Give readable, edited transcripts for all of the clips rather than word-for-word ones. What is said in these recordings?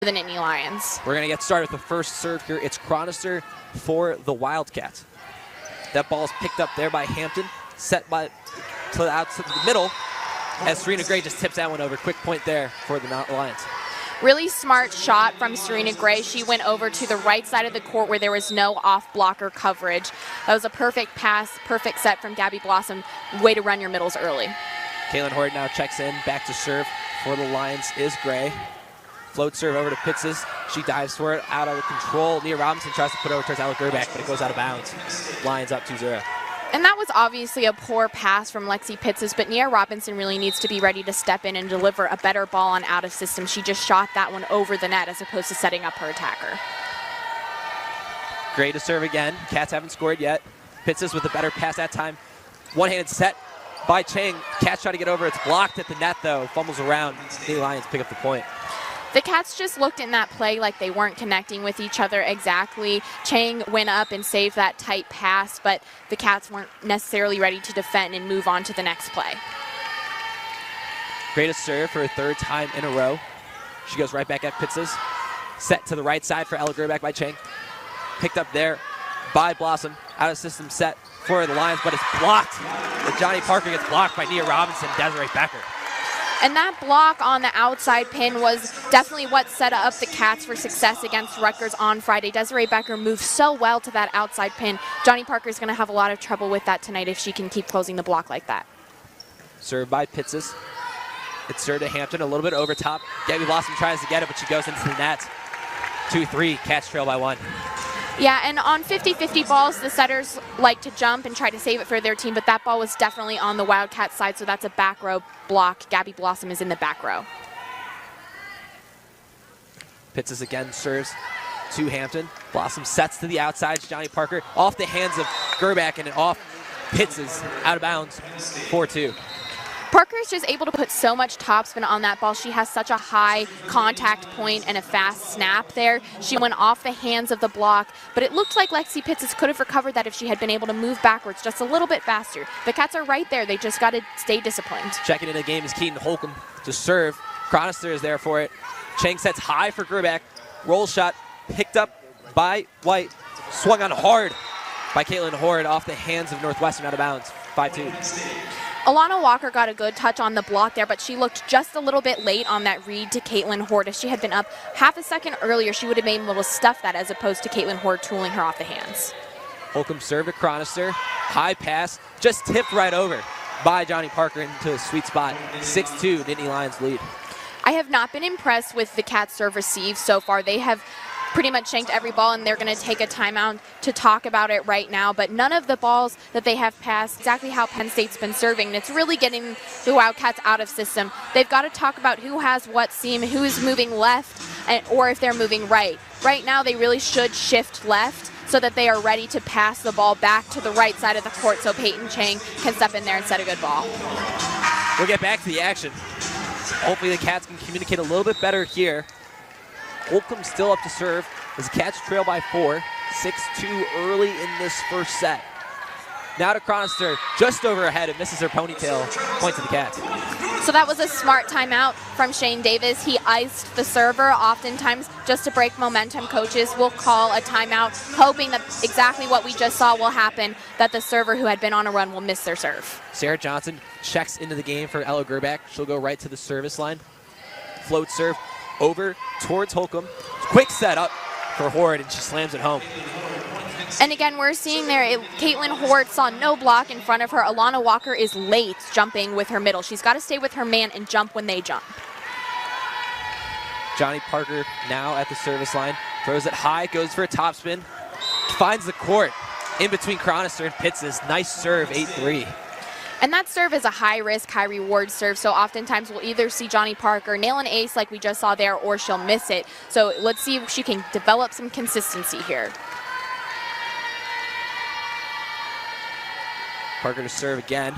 the Nittany Lions. We're going to get started with the first serve here. It's Chronister for the Wildcats. That ball is picked up there by Hampton, set out to the middle, as Serena Gray just tips that one over. Quick point there for the Lions. Really smart shot from Serena Gray. She went over to the right side of the court where there was no off-blocker coverage. That was a perfect pass, perfect set from Gabby Blossom. Way to run your middles early. Caitlin Horde now checks in. Back to serve for the Lions is Gray. Float serve over to Pitzes. She dives for it, out of control. Nia Robinson tries to put it over towards Alec Gerback, but it goes out of bounds. Lions up 2-0. And that was obviously a poor pass from Lexi Pitzes, but Nia Robinson really needs to be ready to step in and deliver a better ball on out of system. She just shot that one over the net as opposed to setting up her attacker. Gray to serve again. Cats haven't scored yet. Pitzes with a better pass that time. One-handed set by Chang. Cats try to get over. It's blocked at the net, though. Fumbles around. The Lions pick up the point. The Cats just looked in that play like they weren't connecting with each other exactly. Chang went up and saved that tight pass, but the Cats weren't necessarily ready to defend and move on to the next play. Greatest serve for a third time in a row. She goes right back at Pitzes. Set to the right side for Ella Gerback by Chang. Picked up there by Blossom. Out of system set for the Lions, but it's blocked. Johnny Parker gets blocked by Nia Robinson, Desiree Becker. And that block on the outside pin was definitely what set up the Cats for success against Rutgers on Friday. Desiree Becker moved so well to that outside pin. Johnny Parker's going to have a lot of trouble with that tonight if she can keep closing the block like that. Served by Pitzes. It's served to Hampton, a little bit over top. Gabby Blossom tries to get it, but she goes into the net. 2-3, Cats trail by 1. Yeah, and on 50-50 balls, the setters like to jump and try to save it for their team, but that ball was definitely on the Wildcat side, so that's a back row block. Gabby Blossom is in the back row. Pitzes again serves to Hampton. Blossom sets to the outside. Johnny Parker off the hands of Gerback and off Pitzes, out of bounds, 4-2. Parker is just able to put so much topspin on that ball. She has such a high contact point and a fast snap there. She went off the hands of the block, but it looked like Lexi Pitzes could have recovered that if she had been able to move backwards just a little bit faster. The Cats are right there. They just got to stay disciplined. Checking in the game is Keaton Holcomb to serve. Chronister is there for it. Chang sets high for Gerback. Roll shot picked up by White. Swung on hard by Caitlin Horde off the hands of Northwestern, out of bounds, 5-2. Alana Walker got a good touch on the block there, but she looked just a little bit late on that read to Caitlin Horde. If she had been up half a second earlier, she would have been able to stuff that as opposed to Caitlin Horde tooling her off the hands. Holcomb served to Chronister. High pass, just tipped right over by Johnny Parker into a sweet spot. 6-2, Nittany Lions lead. I have not been impressed with the Cats serve receive so far. They have pretty much shanked every ball, and they're going to take a timeout to talk about it right now. But none of the balls that they have passed exactly how Penn State's been serving, and it's really getting the Wildcats out of system. They've got to talk about who has what seam, who's moving left, or if they're moving right. Right now, they really should shift left so that they are ready to pass the ball back to the right side of the court so Peyton Chang can step in there and set a good ball. We'll get back to the action. Hopefully the Cats can communicate a little bit better here. Holcomb still up to serve as the Cats trail by 4, 6-2 early in this first set. Now to Chronister, just over her head, and misses her ponytail, point to the Cats. So that was a smart timeout from Shane Davis. He iced the server. Oftentimes, just to break momentum, coaches will call a timeout, hoping that exactly what we just saw will happen, that the server who had been on a run will miss their serve. Sarah Johnson checks into the game for Ella Gerback. She'll go right to the service line. Float serve over towards Holcomb. Quick setup for Horde, and she slams it home. And again, we're seeing there, Caitlin Horde saw no block in front of her. Alana Walker is late jumping with her middle. She's got to stay with her man and jump when they jump. Johnny Parker now at the service line. Throws it high, goes for a topspin. Finds the court in between Chronister and Pitzes. Nice serve, 8-3. And that serve is a high-risk, high-reward serve, so oftentimes we'll either see Johnny Parker nail an ace like we just saw there, or she'll miss it. So let's see if she can develop some consistency here. Parker to serve again.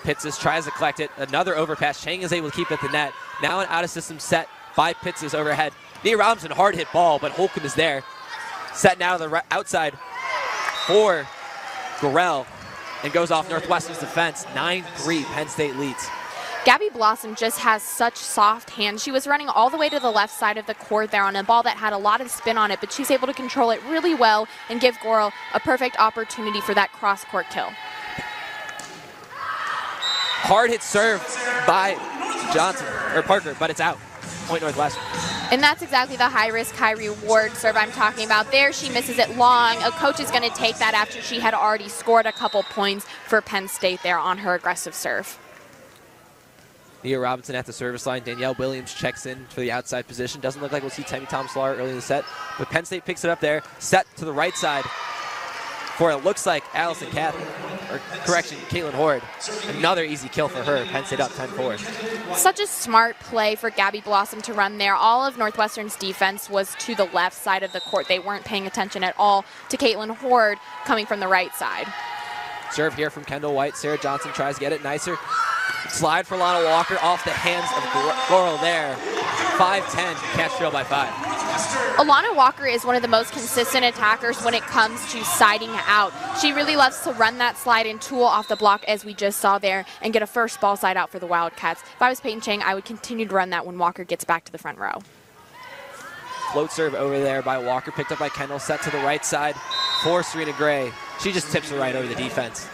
Pitzes tries to collect it. Another overpass. Chang is able to keep it at the net. Now an out-of-system set by Pitzes overhead. Nia Robinson, hard hit ball, but Holcomb is there. Set now to the outside for Gorell, and goes off Northwestern's defense. 9-3, Penn State leads. Gabby Blossom just has such soft hands. She was running all the way to the left side of the court there on a ball that had a lot of spin on it, but she's able to control it really well and give Goral a perfect opportunity for that cross-court kill. Hard hit serve by Parker, but it's out. Point Northwestern. And that's exactly the high-risk, high-reward serve I'm talking about there. She misses it long. A coach is going to take that after she had already scored a couple points for Penn State there on her aggressive serve. Nia Robinson at the service line. Danielle Williams checks in for the outside position. Doesn't look like we'll see Temmie Thomas-Lawler early in the set, but Penn State picks it up there. Set to the right side for it looks like Allison Caitlin Horde. Another easy kill for her. Penn State up 10-4. Such a smart play for Gabby Blossom to run there. All of Northwestern's defense was to the left side of the court. They weren't paying attention at all to Caitlin Horde coming from the right side. Serve here from Kendall White. Sarah Johnson tries to get it nicer. Slide for Lana Walker off the hands of Goral there. 5-10, catch trail by 5. Alana Walker is one of the most consistent attackers when it comes to siding out. She really loves to run that slide and tool off the block as we just saw there and get a first ball side out for the Wildcats. If I was Peyton Chang, I would continue to run that when Walker gets back to the front row. Float serve over there by Walker, picked up by Kendall, set to the right side for Serena Gray. She just tips it right over the defense.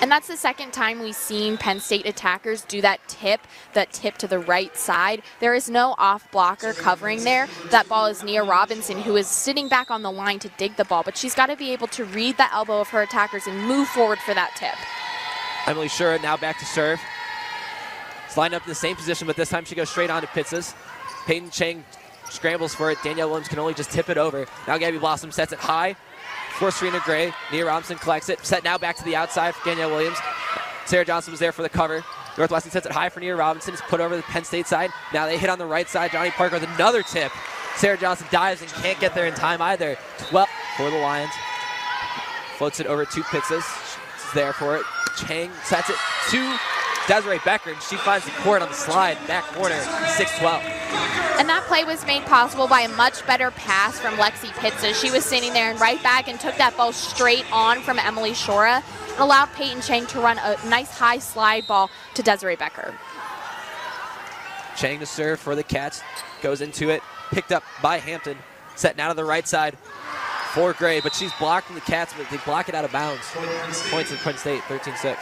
And that's the second time we've seen Penn State attackers do that tip to the right side. There is no off blocker covering there. That ball is Nia Robinson, who is sitting back on the line to dig the ball, but she's got to be able to read the elbow of her attackers and move forward for that tip. Emily Shura now back to serve. It's lined up in the same position, but this time she goes straight on to Pizzas. Peyton Chang scrambles for it. Danielle Williams can only just tip it over. Now Gabby Blossom sets it high for Serena Gray. Nia Robinson collects it. Set now back to the outside for Danielle Williams. Sarah Johnson was there for the cover. Northwestern sets it high for Nia Robinson. It's put over the Penn State side. Now they hit on the right side. Johnny Parker with another tip. Sarah Johnson dives and can't get there in time either. 12 for the Lions. Floats it over to Pizzas. She's there for it. Chang sets it to Desiree Becker, and she finds the court on the slide, back corner, 6-12. And that play was made possible by a much better pass from Lexi Pitza. She was sitting there and right back and took that ball straight on from Emily Shura and allowed Peyton Chang to run a nice high slide ball to Desiree Becker. Chang to serve for the Cats, goes into it, picked up by Hampton, set now to the right side for Gray, but she's blocking the Cats, but they block it out of bounds. Points in Penn State, 13-6.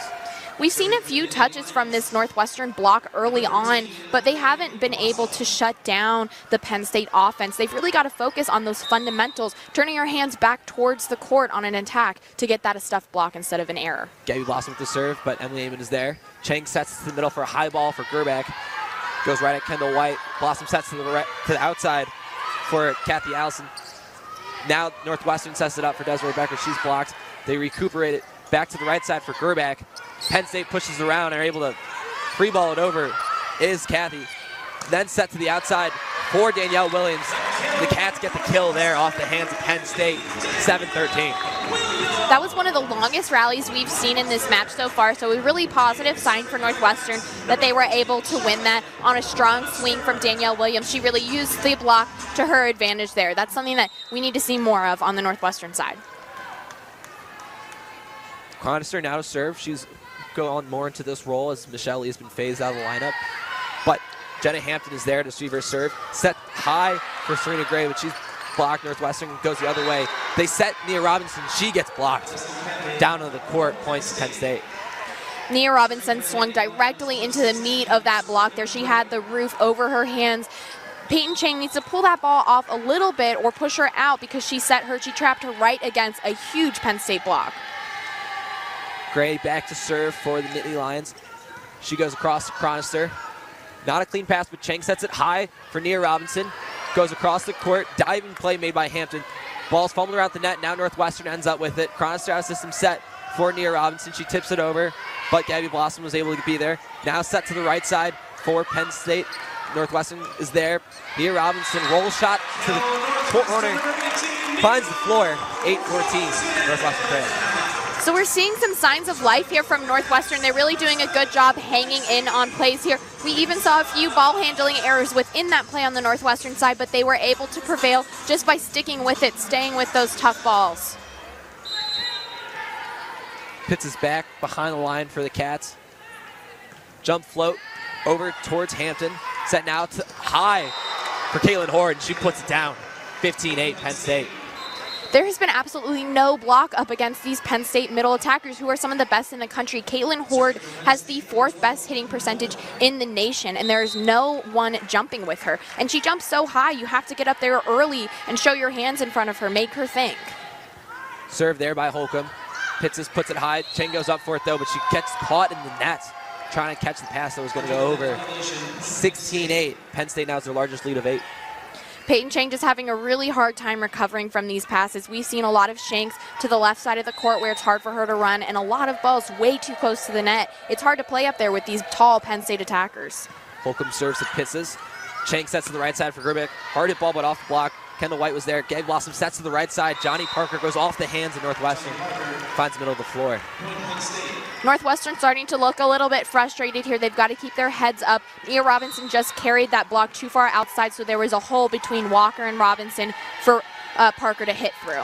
We've seen a few touches from this Northwestern block early on, but they haven't been able to shut down the Penn State offense. They've really got to focus on those fundamentals, turning your hands back towards the court on an attack to get that a stuffed block instead of an error. Gabby Blossom with the serve, but Emily Amon is there. Chang sets to the middle for a high ball for Gerback. Goes right at Kendall White. Blossom sets to the outside for Kathy Allison. Now Northwestern sets it up for Desiree Becker. She's blocked. They recuperate it back to the right side for Gerback. Penn State pushes around and are able to free ball it over. Is Kathy. Then set to the outside for Danielle Williams. The Cats get the kill there off the hands of Penn State, 7-13. That was one of the longest rallies we've seen in this match so far, so a really positive sign for Northwestern that they were able to win that on a strong swing from Danielle Williams. She really used the block to her advantage there. That's something that we need to see more of on the Northwestern side. Chronister now to serve. She's going more into this role as Michelle Lee has been phased out of the lineup. But Jenna Hampton is there to receive her serve. Set high for Serena Gray, but she's blocked. Northwestern goes the other way. They set Nia Robinson. She gets blocked. Down to the court, points to Penn State. Nia Robinson swung directly into the meat of that block there. She had the roof over her hands. Peyton Chang needs to pull that ball off a little bit or push her out because she trapped her right against a huge Penn State block. Gray back to serve for the Nittany Lions. She goes across to Chronister. Not a clean pass, but Chang sets it high for Nia Robinson. Goes across the court. Diving play made by Hampton. Ball's fumbled around the net. Now Northwestern ends up with it. Chronister out of system set for Nia Robinson. She tips it over, but Gabby Blossom was able to be there. Now set to the right side for Penn State. Northwestern is there. Nia Robinson roll shot to the corner. Finds the floor. 8-14. Northwestern trail. So we're seeing some signs of life here from Northwestern. They're really doing a good job hanging in on plays here. We even saw a few ball handling errors within that play on the Northwestern side, but they were able to prevail just by sticking with it, staying with those tough balls. Pitts is back behind the line for the Cats. Jump float over towards Hampton. Set now to high for Caitlin Horde, and she puts it down. 15-8 Penn State. There has been absolutely no block up against these Penn State middle attackers who are some of the best in the country. Caitlin Horde has the 4th best hitting percentage in the nation, and there is no one jumping with her. And she jumps so high, you have to get up there early and show your hands in front of her, make her think. Serve there by Holcomb. Pitses puts it high. Chang goes up for it, though, but she gets caught in the net, trying to catch the pass that was going to go over. 16-8. Penn State now has their largest lead of 8. Peyton Chang just having a really hard time recovering from these passes. We've seen a lot of shanks to the left side of the court where it's hard for her to run, and a lot of balls way too close to the net. It's hard to play up there with these tall Penn State attackers. Holcomb serves to Pitses. Chang sets to the right side for Gerbic. Hard hit ball, but off the block. Kendall White was there. Gabe Blossom sets to the right side. Johnny Parker goes off the hands of Northwestern. Finds the middle of the floor. Northwestern starting to look a little bit frustrated here. They've got to keep their heads up. Nia Robinson just carried that block too far outside, so there was a hole between Walker and Robinson for Parker to hit through.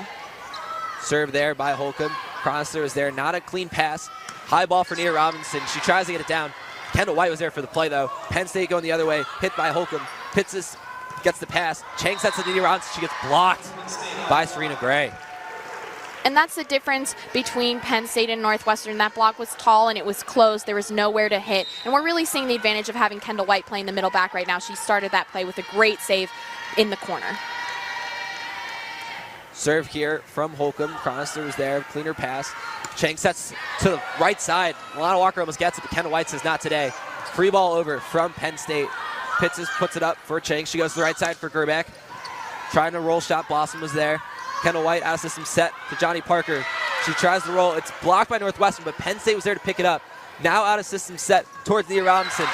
Serve there by Holcomb. Cronister is there. Not a clean pass. High ball for Nia Robinson. She tries to get it down. Kendall White was there for the play, though. Penn State going the other way. Hit by Holcomb. Pitses gets the pass. Chang sets to Nia Robinson. She gets blocked by Serena Gray. And that's the difference between Penn State and Northwestern. That block was tall and it was close. There was nowhere to hit. And we're really seeing the advantage of having Kendall White playing the middle back right now. She started that play with a great save in the corner. Serve here from Holcomb. Cronister was there. Cleaner pass. Chang sets to the right side. Alana Walker almost gets it, but Kendall White says not today. Free ball over from Penn State. Pitses puts it up for Chang. She goes to the right side for Gerbeck. Trying to roll shot. Blossom was there. Kendall White out of system set to Johnny Parker. She tries to roll. It's blocked by Northwestern, but Penn State was there to pick it up. Now out of system set towards Nia Robinson.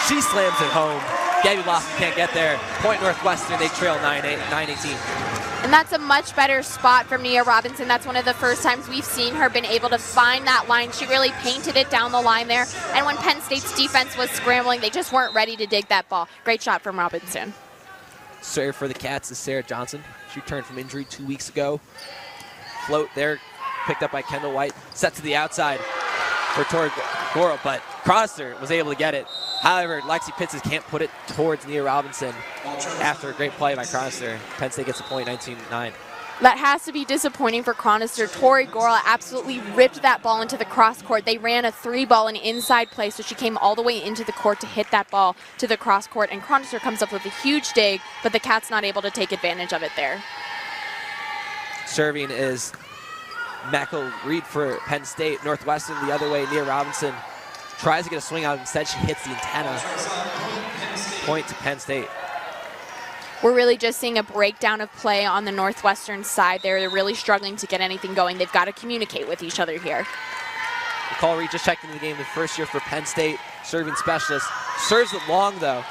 She slams it home. Gabby Blossom can't get there. Point Northwestern, they trail 9-18. And that's a much better spot from Nia Robinson. That's one of the first times we've seen her been able to find that line. She really painted it down the line there. And when Penn State's defense was scrambling, they just weren't ready to dig that ball. Great shot from Robinson. Serve for the Cats is Sarah Johnson. She returned from injury 2 weeks ago. Float there, picked up by Kendall White. Set to the outside for Tori Goro, but Cronister was able to get it. However, Lexi Pitses can't put it towards Nia Robinson after a great play by Cronister. Penn State gets a point, 19-9. That has to be disappointing for Cronister. Tori Gora absolutely ripped that ball into the cross court. They ran a 3-ball and inside play, so she came all the way into the court to hit that ball to the cross court, and Cronister comes up with a huge dig, but the Cats not able to take advantage of it there. Serving is Meckel Reed for Penn State. Northwestern the other way. Nia Robinson tries to get a swing out. Instead, she hits the antenna. Point to Penn State. We're really just seeing a breakdown of play on the Northwestern side there. They're really struggling to get anything going. They've got to communicate with each other here. Nicole Reed just checked into the game the first year for Penn State, serving specialist. Serves it long, though.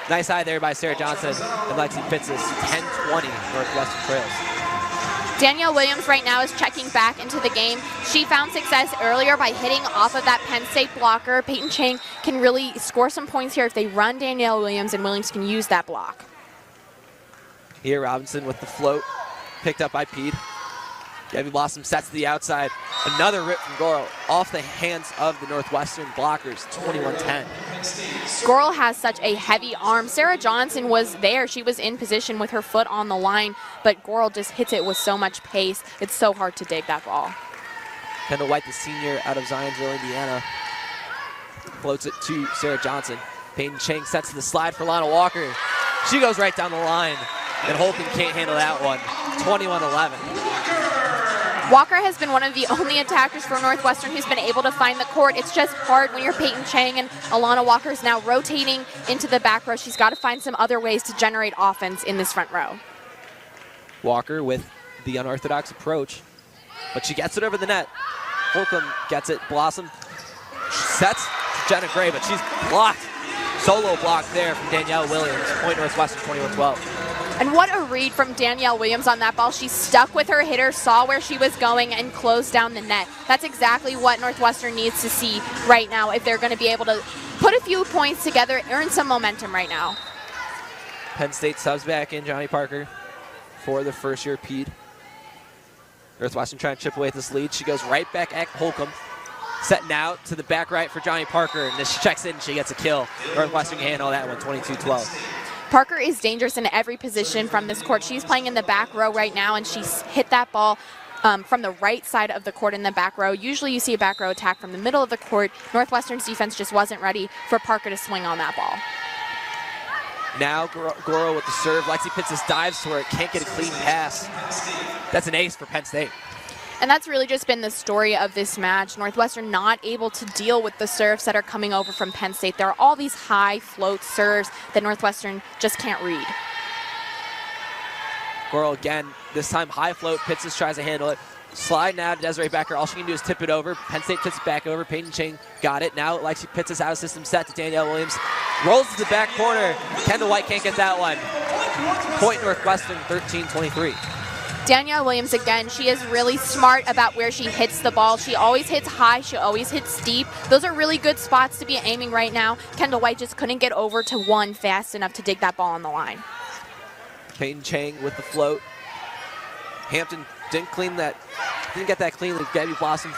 Nice eye there by Sarah Johnson and Lexi Pitses. 10-20 Northwestern trails. Danielle Williams right now is checking back into the game. She found success earlier by hitting off of that Penn State blocker. Peyton Chang can really score some points here if they run Danielle Williams, and Williams can use that block. Here, Robinson with the float, picked up by Pede. Gabby Blossom sets to the outside. Another rip from Goral off the hands of the Northwestern blockers, 21-10. Goral has such a heavy arm. Sarah Johnson was there. She was in position with her foot on the line, but Goral just hits it with so much pace. It's so hard to dig that ball. Kendall White, the senior out of Zionsville, Indiana, floats it to Sarah Johnson. Peyton Chang sets to the slide for Lana Walker. She goes right down the line. And Holcomb can't handle that one. 21-11. Walker has been one of the only attackers for Northwestern who's been able to find the court. It's just hard when you're Peyton Chang, and Alana Walker is now rotating into the back row. She's got to find some other ways to generate offense in this front row. Walker with the unorthodox approach, but she gets it over the net. Holcomb gets it. Blossom sets to Jenna Gray, but she's blocked. Solo block there from Danielle Williams. Point Northwestern, 21-12. And what a read from Danielle Williams on that ball. She stuck with her hitter, saw where she was going, and closed down the net. That's exactly what Northwestern needs to see right now if they're going to be able to put a few points together, earn some momentum right now. Penn State subs back in Johnny Parker for the first-year Pede. Northwestern trying to chip away at this lead. She goes right back at Holcomb. Set now to the back right for Johnny Parker, and as she checks in, she gets a kill. Northwestern can handle that one, 22-12. Parker is dangerous in every position from this court. She's playing in the back row right now, and she's hit that ball from the right side of the court in the back row. Usually you see a back row attack from the middle of the court. Northwestern's defense just wasn't ready for Parker to swing on that ball. Now Goro with the serve. Lexi Pitts dives to her, can't get a clean pass. That's an ace for Penn State. And that's really just been the story of this match. Northwestern not able to deal with the serves that are coming over from Penn State. There are all these high float serves that Northwestern just can't read. Goro again, this time high float. Pitts tries to handle it. Slide now to Desiree Becker. All she can do is tip it over. Penn State tips it back over. Peyton Chang got it. Now Lexi Pitts out of system set to Danielle Williams. Rolls to the back corner. Kendall White can't get that one. Point Northwestern, 13-23. Danielle Williams, again, she is really smart about where she hits the ball. She always hits high. She always hits deep. Those are really good spots to be aiming right now. Kendall White just couldn't get over to one fast enough to dig that ball on the line. Peyton Chang with the float. Hampton didn't get that cleanly. Gabby Blossom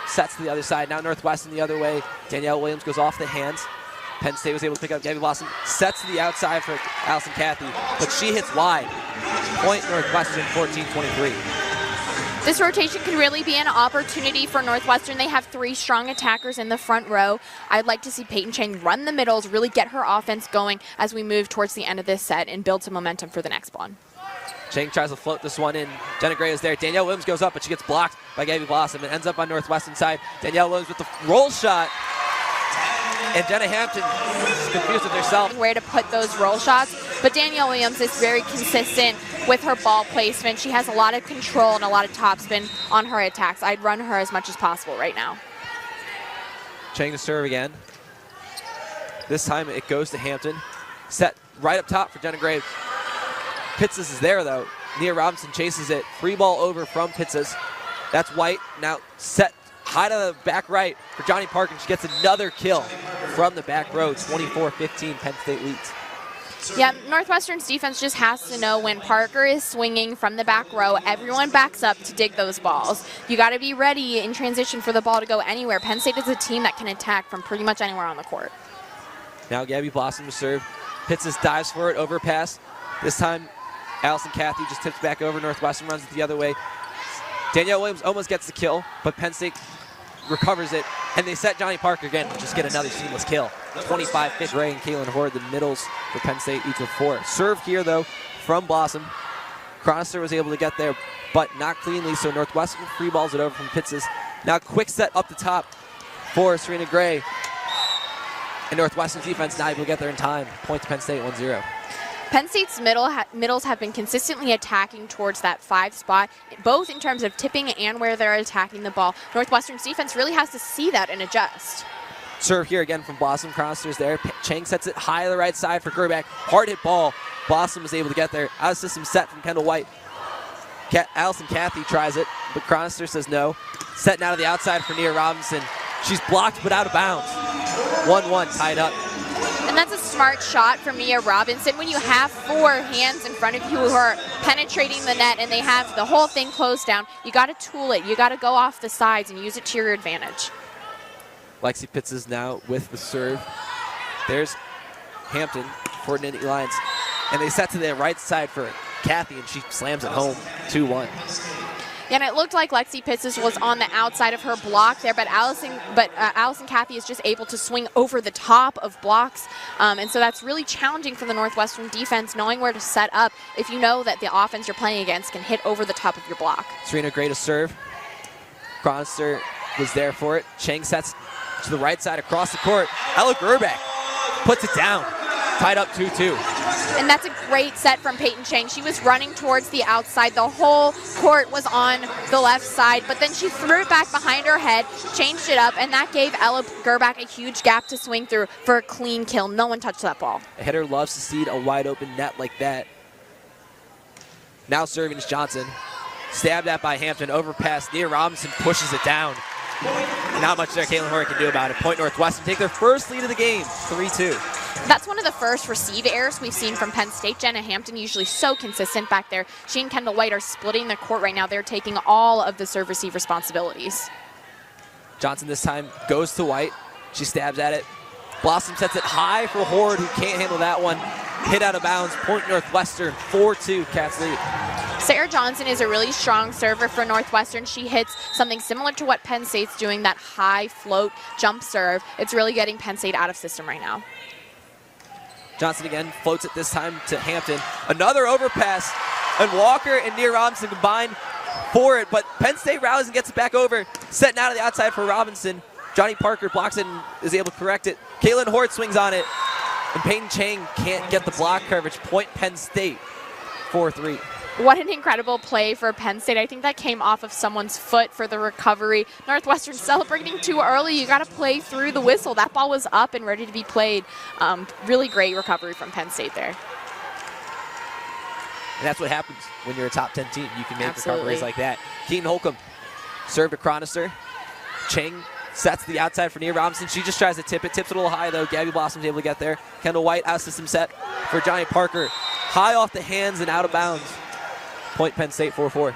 sets to the other side. Now Northwestern the other way. Danielle Williams goes off the hands. Penn State was able to pick up Gabby Blossom. Sets to the outside for Allison Cathy, but she hits wide. Point Northwestern, 14-23. This rotation could really be an opportunity for Northwestern. They have 3 strong attackers in the front row. I'd like to see Peyton Chang run the middles, really get her offense going as we move towards the end of this set and build some momentum for the next one. Chang tries to float this one in. Jenna Gray is there. Danielle Williams goes up, but she gets blocked by Gabby Blossom and ends up on Northwestern side. Danielle Williams with the roll shot. And Jenna Hampton is confused with herself. Where to put those roll shots, but Danielle Williams is very consistent with her ball placement. She has a lot of control and a lot of topspin on her attacks. I'd run her as much as possible right now. Chang to serve again. This time it goes to Hampton. Set right up top for Jenna Gray. Pitzes is there though. Nia Robinson chases it. Free ball over from Pitzes. That's White. Now set high to the back right for Johnny Park, and she gets another kill from the back row. 24-15, Penn State leads. Yeah, Northwestern's defense just has to know when Parker is swinging from the back row, everyone backs up to dig those balls. You got to be ready in transition for the ball to go anywhere. Penn State is a team that can attack from pretty much anywhere on the court. Now Gabby Blossom to serve. Pitzes dives for it, overpass. This time Allison Cathy just tips back over. Northwestern runs it the other way. Danielle Williams almost gets the kill, but Penn State recovers it, and they set Johnny Parker again to just get another seamless kill. 25-15. Gray and Kaylin Horde, the middles for Penn State, each with 4. Serve here, though, from Blossom. Cronister was able to get there, but not cleanly, so Northwestern free balls it over from Pitzes. Now quick set up the top for Serena Gray. And Northwestern's defense not able to get there in time. Point to Penn State, 1-0. Penn State's middles have been consistently attacking towards that 5 spot, both in terms of tipping and where they're attacking the ball. Northwestern's defense really has to see that and adjust. Serve here again from Blossom. Cronister's there. Chang sets it high to the right side for Gerback. Hard hit ball. Blossom is able to get there. Out of system set from Kendall White. Allison Cathy tries it, but Cronister says no. Set now to the outside for Nia Robinson. She's blocked but out of bounds. 1-1 tied up. And that's a smart shot from Nia Robinson. When you have 4 hands in front of you who are penetrating the net and they have the whole thing closed down, you got to tool it. You got to go off the sides and use it to your advantage. Lexi Pitts is now with the serve. There's Hampton for Nittany Lions. And they set to the right side for Cathy, and she slams it home, 2-1. Yeah, and it looked like Lexi Pitts was on the outside of her block there, but Allison Cathy is just able to swing over the top of blocks, and so that's really challenging for the Northwestern defense, knowing where to set up if you know that the offense you're playing against can hit over the top of your block. Serena Gray to serve. Cronister was there for it. Chang sets to the right side across the court. Ella Gerback puts it down. Tied up 2-2. And that's a great set from Peyton Chang. She was running towards the outside. The whole court was on the left side, but then she threw it back behind her head, changed it up, and that gave Ella Gerback a huge gap to swing through for a clean kill. No one touched that ball. A hitter loves to see a wide open net like that. Now serving is Johnson. Stabbed at by Hampton, overpass. Nia Robinson pushes it down. Not much there Kaylin Horde can do about it. Point Northwestern take their first lead of the game, 3-2. That's one of the first receive errors we've seen from Penn State. Jenna Hampton usually so consistent back there. She and Kendall White are splitting the court right now. They're taking all of the serve receive responsibilities. Johnson this time goes to White. She stabs at it. Blossom sets it high for Horde, who can't handle that one. Hit out of bounds. Point Northwestern, 4-2, Cats lead. Sarah Johnson is a really strong server for Northwestern. She hits something similar to what Penn State's doing, that high float jump serve. It's really getting Penn State out of system right now. Johnson again floats it this time to Hampton. Another overpass, and Walker and Nia Robinson combine for it, but Penn State rallies and gets it back over. Setting out of the outside for Robinson. Johnny Parker blocks it and is able to correct it. Caitlin Hort swings on it, and Peyton Chang can't get the block coverage. Point Penn State, 4-3. What an incredible play for Penn State. I think that came off of someone's foot for the recovery. Northwestern celebrating too early. You got to play through the whistle. That ball was up and ready to be played. Really great recovery from Penn State there. And that's what happens when you're a top 10 team. You can make recoveries like that. Keaton Holcomb served to Chronister. Chang sets the outside for Nia Robinson. She just tries to tip it. Tips it a little high, though. Gabby Blossom's able to get there. Kendall White out system set for Johnny Parker. High off the hands and out of bounds. Point Penn State, 4-4.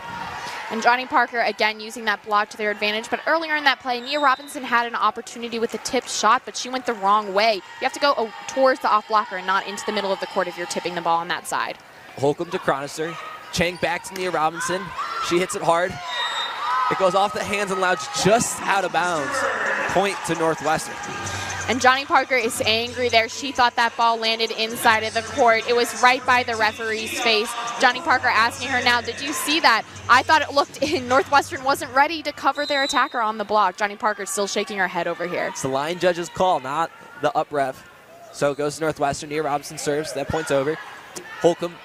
And Johnny Parker, again, using that block to their advantage. But earlier in that play, Nia Robinson had an opportunity with a tip shot, but she went the wrong way. You have to go towards the off blocker and not into the middle of the court if you're tipping the ball on that side. Holcomb to Chronister. Chang back to Nia Robinson. She hits it hard. It goes off the hands and lounge just out of bounds. Point to Northwestern. And Johnny Parker is angry there. She thought that ball landed inside of the court. It was right by the referee's face. Johnny Parker asking her now, did you see that? I thought it looked in. Northwestern wasn't ready to cover their attacker on the block. Johnny Parker still shaking her head over here. It's the line judge's call, not the up ref. So it goes to Northwestern. Nia Robinson serves. That point's over. Holcomb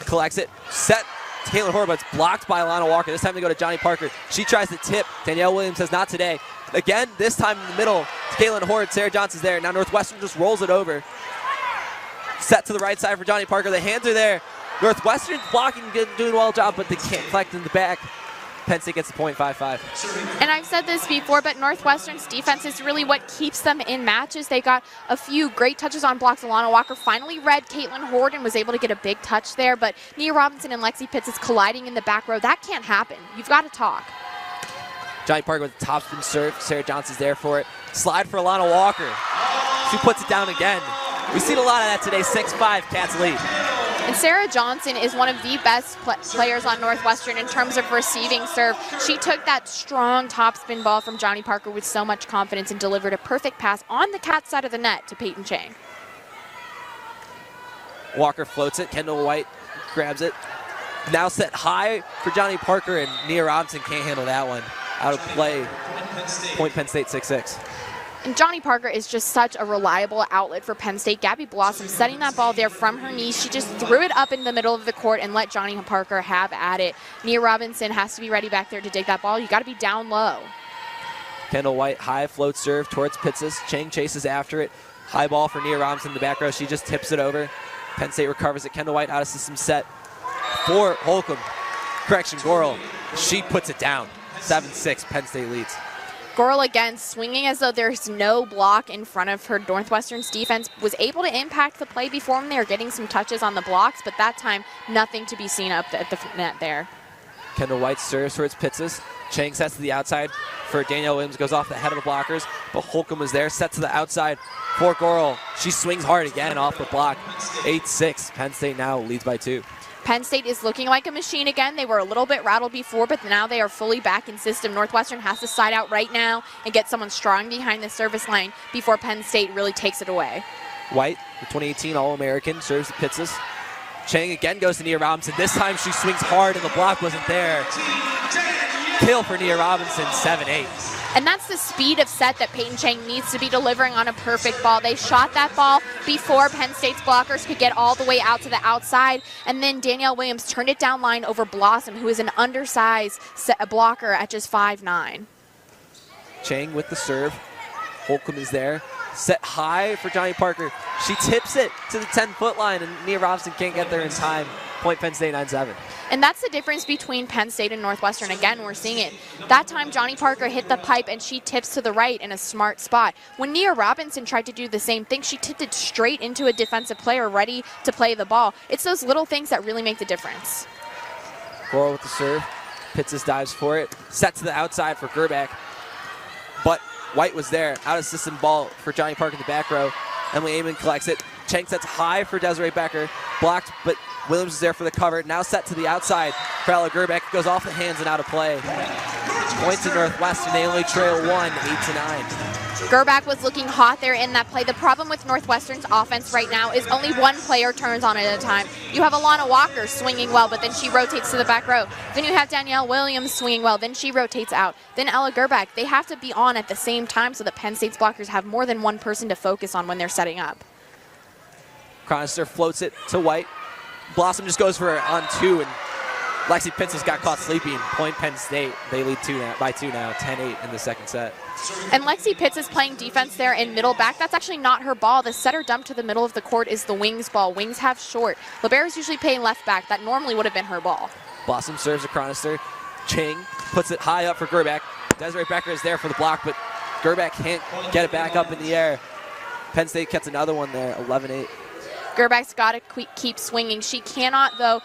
collects it. Set. Caitlin Horde, but it's blocked by Alana Walker. This time they go to Johnny Parker. She tries to tip. Danielle Williams says not today. Again, this time in the middle to Caitlin Horde. Sarah Johnson's there. Now Northwestern just rolls it over. Set to the right side for Johnny Parker. The hands are there. Northwestern's blocking, doing a well job, but they can't collect in the back. Penn State gets the point, 5-5. And I've said this before, but Northwestern's defense is really what keeps them in matches. They got a few great touches on blocks. Alana Walker finally read Caitlin Horde and was able to get a big touch there, but Nia Robinson and Lexi Pitts is colliding in the back row. That can't happen. You've got to talk. Johnny Parker with the topspin serve. Sarah Johnson's there for it. Slide for Alana Walker. She puts it down again. We've seen a lot of that today. 6-5, Cats lead. And Sarah Johnson is one of the best players on Northwestern in terms of receiving serve. She took that strong topspin ball from Johnny Parker with so much confidence and delivered a perfect pass on the Cat side of the net to Peyton Chang. Walker floats it. Kendall White grabs it. Now set high for Johnny Parker, and Nia Robinson can't handle that one. Out of play. Point Penn State, 6-6. And Johnny Parker is just such a reliable outlet for Penn State. Gabby Blossom setting that ball there from her knees. She just threw it up in the middle of the court and let Johnny Parker have at it. Nia Robinson has to be ready back there to dig that ball. You got to be down low. Kendall White, high float serve towards Pitsis. Chang chases after it. High ball for Nia Robinson in the back row. She just tips it over. Penn State recovers it. Kendall White out of system set for Holcomb. Correction, Goral. She puts it down. 7-6, Penn State leads. Goral again swinging as though there's no block in front of her. Northwestern's defense was able to impact the play before when they were getting some touches on the blocks, but that time nothing to be seen up at the net there. Kendall White serves towards Pitsis. Chang sets to the outside for Danielle Williams, goes off the head of the blockers, but Holcomb is there, set to the outside for Goral. She swings hard again off the block. 8-6, Penn State now leads by 2. Penn State is looking like a machine again. They were a little bit rattled before, but now they are fully back in system. Northwestern has to side out right now and get someone strong behind the service line before Penn State really takes it away. White, the 2018 All-American, serves to Pitsis. Chang again goes to Nia Robinson. This time she swings hard and the block wasn't there. Kill for Nia Robinson, 7-8. And that's the speed of set that Peyton Chang needs to be delivering on a perfect ball. They shot that ball before Penn State's blockers could get all the way out to the outside. And then Danielle Williams turned it down line over Blossom, who is an undersized blocker at just 5'9". Chang with the serve. Holcomb is there. Set high for Johnny Parker. She tips it to the 10-foot line, and Nia Robinson can't get there in time. Point Penn State, 9-7. And that's the difference between Penn State and Northwestern. Again, we're seeing it. That time, Johnny Parker hit the pipe, and she tips to the right in a smart spot. When Nia Robinson tried to do the same thing, she tipped it straight into a defensive player ready to play the ball. It's those little things that really make the difference. Goral with the serve. Pitsis dives for it. Set to the outside for Gerback. but White was there. Out of system ball for Johnny Park in the back row. Emily Amon collects it. Chang sets high for Desiree Becker. Blocked, but Williams is there for the cover. Now set to the outside for Ella Gerbeck. Goes off the hands and out of play. Points to Northwestern. They only trail 1, 8-9. Gerbeck was looking hot there in that play. The problem with Northwestern's offense right now is only one player turns on at a time. You have Alana Walker swinging well, but then she rotates to the back row. Then you have Danielle Williams swinging well, then she rotates out. Then Ella Gerbeck. They have to be on at the same time so that Penn State's blockers have more than one person to focus on when they're setting up. Chronister floats it to White. Blossom just goes for it on 2, and Lexi Pitts got caught sleeping. Point Penn State. They lead by 2 now, 10-8 in the second set. And Lexi Pitts is playing defense there in middle back. That's actually not her ball. The setter dump to the middle of the court is the Wings ball. Wings have short. Libera's usually playing left back. That normally would have been her ball. Blossom serves a Chronister. Chang puts it high up for Gerbeck. Desiree Becker is there for the block, but Gerbeck can't get it back up in the air. Penn State gets another one there, 11-8. Gerbeck's got to keep swinging. She cannot, though,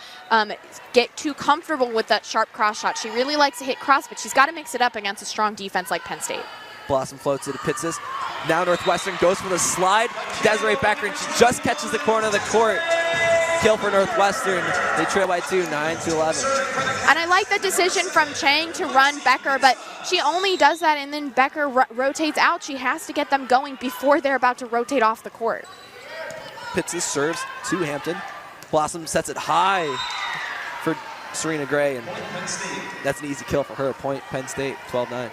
get too comfortable with that sharp cross shot. She really likes to hit cross, but she's got to mix it up against a strong defense like Penn State. Blossom floats it to Pitsis. Now Northwestern goes for the slide. Desiree Becker, and she just catches the corner of the court. Kill for Northwestern. They trail by 2, 9-11. And I like the decision from Chang to run Becker, but she only does that, and then Becker rotates out. She has to get them going before they're about to rotate off the court. Pitsis serves to Hampton. Blossom sets it high for Serena Gray, and that's an easy kill for her. Point Penn State, 12-9.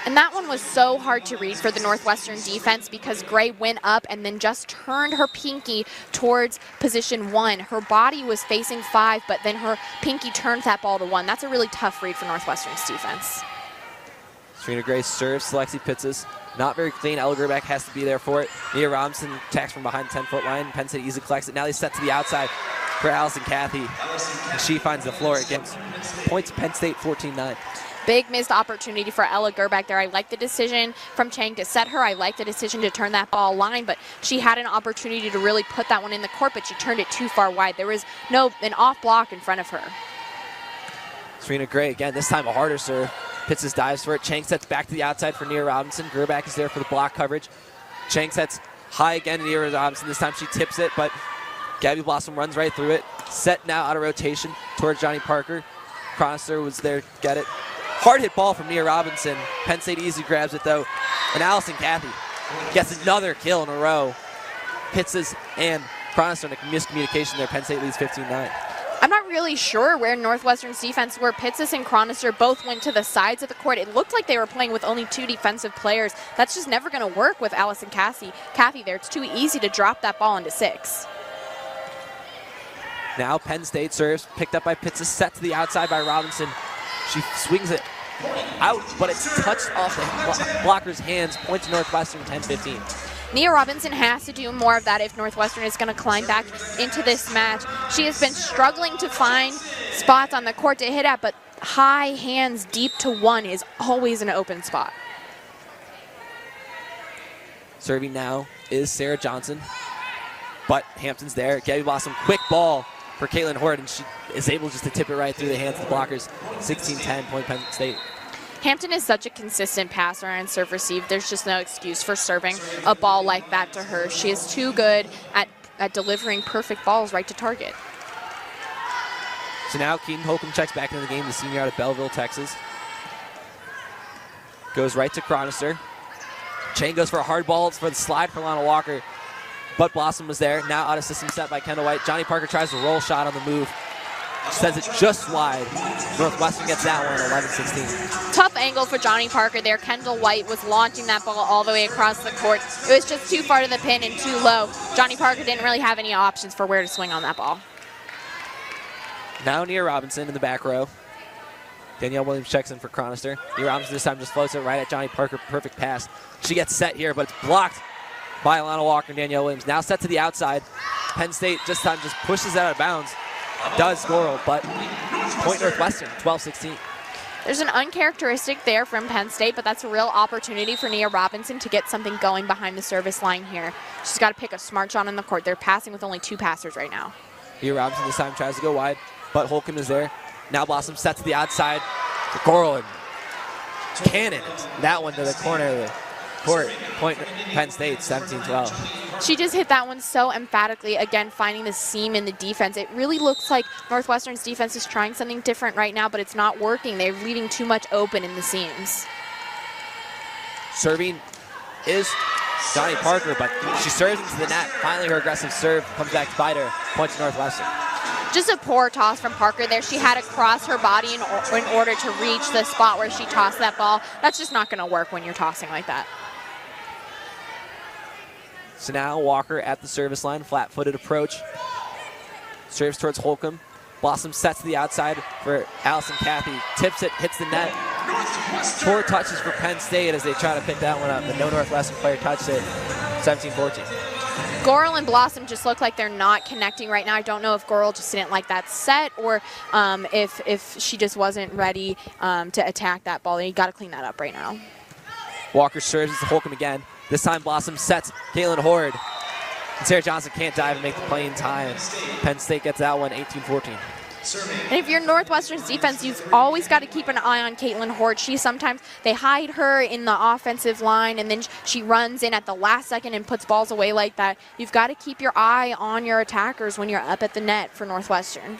And that one was so hard to read for the Northwestern defense because Gray went up and then just turned her pinky towards position 1. Her body was facing 5, but then her pinky turned that ball to 1. That's a really tough read for Northwestern's defense. Serena Gray serves to Lexi Pitsis. Not very clean. Ella Gerbeck has to be there for it. Nia Robinson attacks from behind the 10-foot line. Penn State easily collects it. Now they set to the outside for Allison Cathy. And she finds the floor against points Penn State 14-9. Big missed opportunity for Ella Gerbeck there. I like the decision from Chang to set her. I like the decision to turn that ball line, but she had an opportunity to really put that one in the court, but she turned it too far wide. There was an off block in front of her. Serena Gray, again, this time a harder serve. Pitsis dives for it. Chang sets back to the outside for Nia Robinson. Gerbeck is there for the block coverage. Chang sets high again to Nia Robinson. This time she tips it, but Gabby Blossom runs right through it. Set now out of rotation towards Johnny Parker. Chronister was there to get it. Hard hit ball from Nia Robinson. Penn State easy grabs it though. And Allison Cathy gets another kill in a row. Pitsis and Chronister in a miscommunication there. Penn State leads 15-9. I'm not really sure where Northwestern's defense were. Pitsis and Chronister both went to the sides of the court. It looked like they were playing with only 2 defensive players. That's just never going to work with Allison Cathy there. It's too easy to drop that ball into 6. Now Penn State serves, picked up by Pitsis, set to the outside by Robinson. She swings it out, but it's touched off the blocker's hands. Point to Northwestern, 10-15. Nia Robinson has to do more of that if Northwestern is going to climb back into this match. She has been struggling to find spots on the court to hit at, but high hands deep to 1 is always an open spot. Serving now is Sarah Johnson, but Hampton's there. Gabby Blossom, quick ball for Caitlin Hort, and she is able just to tip it right through the hands of the blockers. 16-10, point Penn State. Hampton is such a consistent passer and serve receive. There's just no excuse for serving a ball like that to her. She is too good at delivering perfect balls right to target. So now Keaton Holcomb checks back into the game, the senior out of Belleville, Texas. Goes right to Chronister. Chang goes for a hard ball. It's for the slide for Lana Walker. But Blossom was there. Now out of system set by Kendall White. Johnny Parker tries a roll shot on the move. Sends it just wide. Northwestern gets that one, 11-16. Tough angle for Johnny Parker there. Kendall White was launching that ball all the way across the court. It was just too far to the pin and too low. Johnny Parker didn't really have any options for where to swing on that ball. Now Nia Robinson in the back row. Danielle Williams checks in for Chronister. Nia Robinson this time just floats it right at Johnny Parker. Perfect pass. She gets set here, but it's blocked by Alana Walker and Danielle Williams. Now set to the outside. Penn State this time just pushes it out of bounds. Does score, but point Northwestern, 12-16. There's an uncharacteristic there from Penn State, but that's a real opportunity for Nia Robinson to get something going behind the service line here. She's got to pick a smart shot on the court. They're passing with only 2 passers right now. Nia Robinson this time tries to go wide, but Holcomb is there. Now Blossom set to the outside for Gorlin. cannon that one to the corner of the court. Point Penn State, 17-12. She just hit that one so emphatically, again, finding the seam in the defense. It really looks like Northwestern's defense is trying something different right now, but it's not working. They're leaving too much open in the seams. Serving is Donnie Parker, but she serves into the net. Finally, her aggressive serve comes back to bite her. Point to Northwestern. Just a poor toss from Parker there. She had to cross her body in order to reach the spot where she tossed that ball. That's just not going to work when you're tossing like that. So now Walker at the service line, flat-footed approach. Serves towards Holcomb. Blossom sets to the outside for Allison Cathy. Tips it, hits the net. 4 touches for Penn State as they try to pick that one up, but no Northwestern player touched it. 17-14. Goral and Blossom just look like they're not connecting right now. I don't know if Goral just didn't like that set or if she just wasn't ready to attack that ball. You got to clean that up right now. Walker serves to Holcomb again. This time Blossom sets Caitlin Horde. And Sarah Johnson can't dive and make the play in time. Penn State gets that one, 18-14. And if you're Northwestern's defense, you've always got to keep an eye on Caitlin Horde. They hide her in the offensive line, and then she runs in at the last second and puts balls away like that. You've got to keep your eye on your attackers when you're up at the net for Northwestern.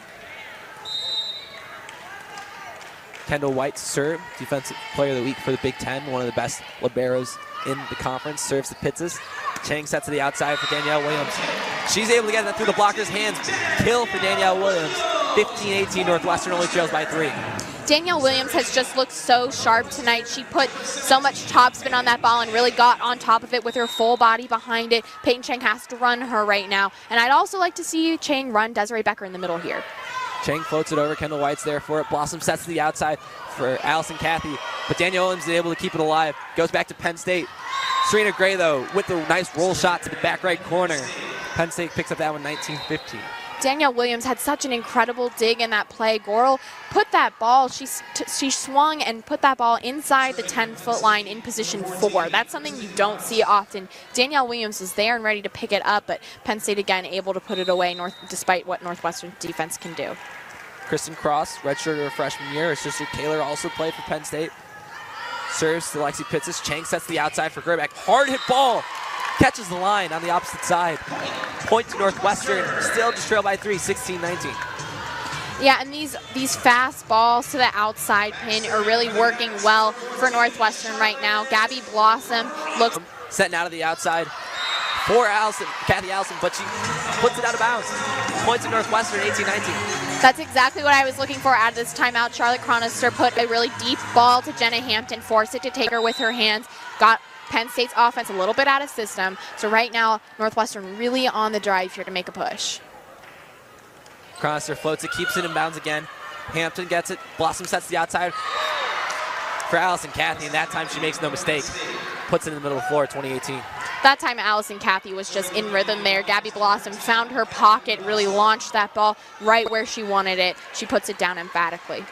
Kendall White serve, Defensive Player of the Week for the Big Ten, one of the best liberos in the conference, serves to Pitzes. Chang sets to the outside for Danielle Williams. She's able to get that through the blocker's hands. Kill for Danielle Williams. 15-18, Northwestern only trails by 3. Danielle Williams has just looked so sharp tonight. She put so much topspin on that ball and really got on top of it with her full body behind it. Peyton Chang has to run her right now. And I'd also like to see Chang run Desiree Becker in the middle here. Chang floats it over. Kendall White's there for it. Blossom sets to the outside for Allison Cathy. But Danielle Williams is able to keep it alive. Goes back to Penn State. Serena Gray, though, with the nice roll shot to the back right corner. Penn State picks up that one, 19-15. Danielle Williams had such an incredible dig in that play. Goral put that ball, she swung and put that ball inside the 10-foot line in position 4. That's something you don't see often. Danielle Williams was there and ready to pick it up, but Penn State again able to put it away despite what Northwestern defense can do. Kristen Cross, redshirted her freshman year. Her sister Taylor also played for Penn State. Serves to Lexi Pitzes. Chang sets the outside for Gerback. Hard hit ball. Catches the line on the opposite side. Point to Northwestern. Still just trail by 3, 16-19. Yeah, and these fast balls to the outside pin are really working well for Northwestern right now. Gabby Blossom looks setting out of the outside for Cathy Allison, but she puts it out of bounds. Point to Northwestern, 18-19. That's exactly what I was looking for out of this timeout. Charlotte Chronister put a really deep ball to Jenna Hampton, forced it to take her with her hands, got Penn State's offense a little bit out of system. So right now, Northwestern really on the drive here to make a push. Chronister floats it, keeps it in bounds again. Hampton gets it. Blossom sets the outside for Allison Cathy, and that time she makes no mistake. Puts it in the middle of the floor, 2018. That time Allison Cathy was just in rhythm there. Gabby Blossom found her pocket, really launched that ball right where she wanted it. She puts it down emphatically.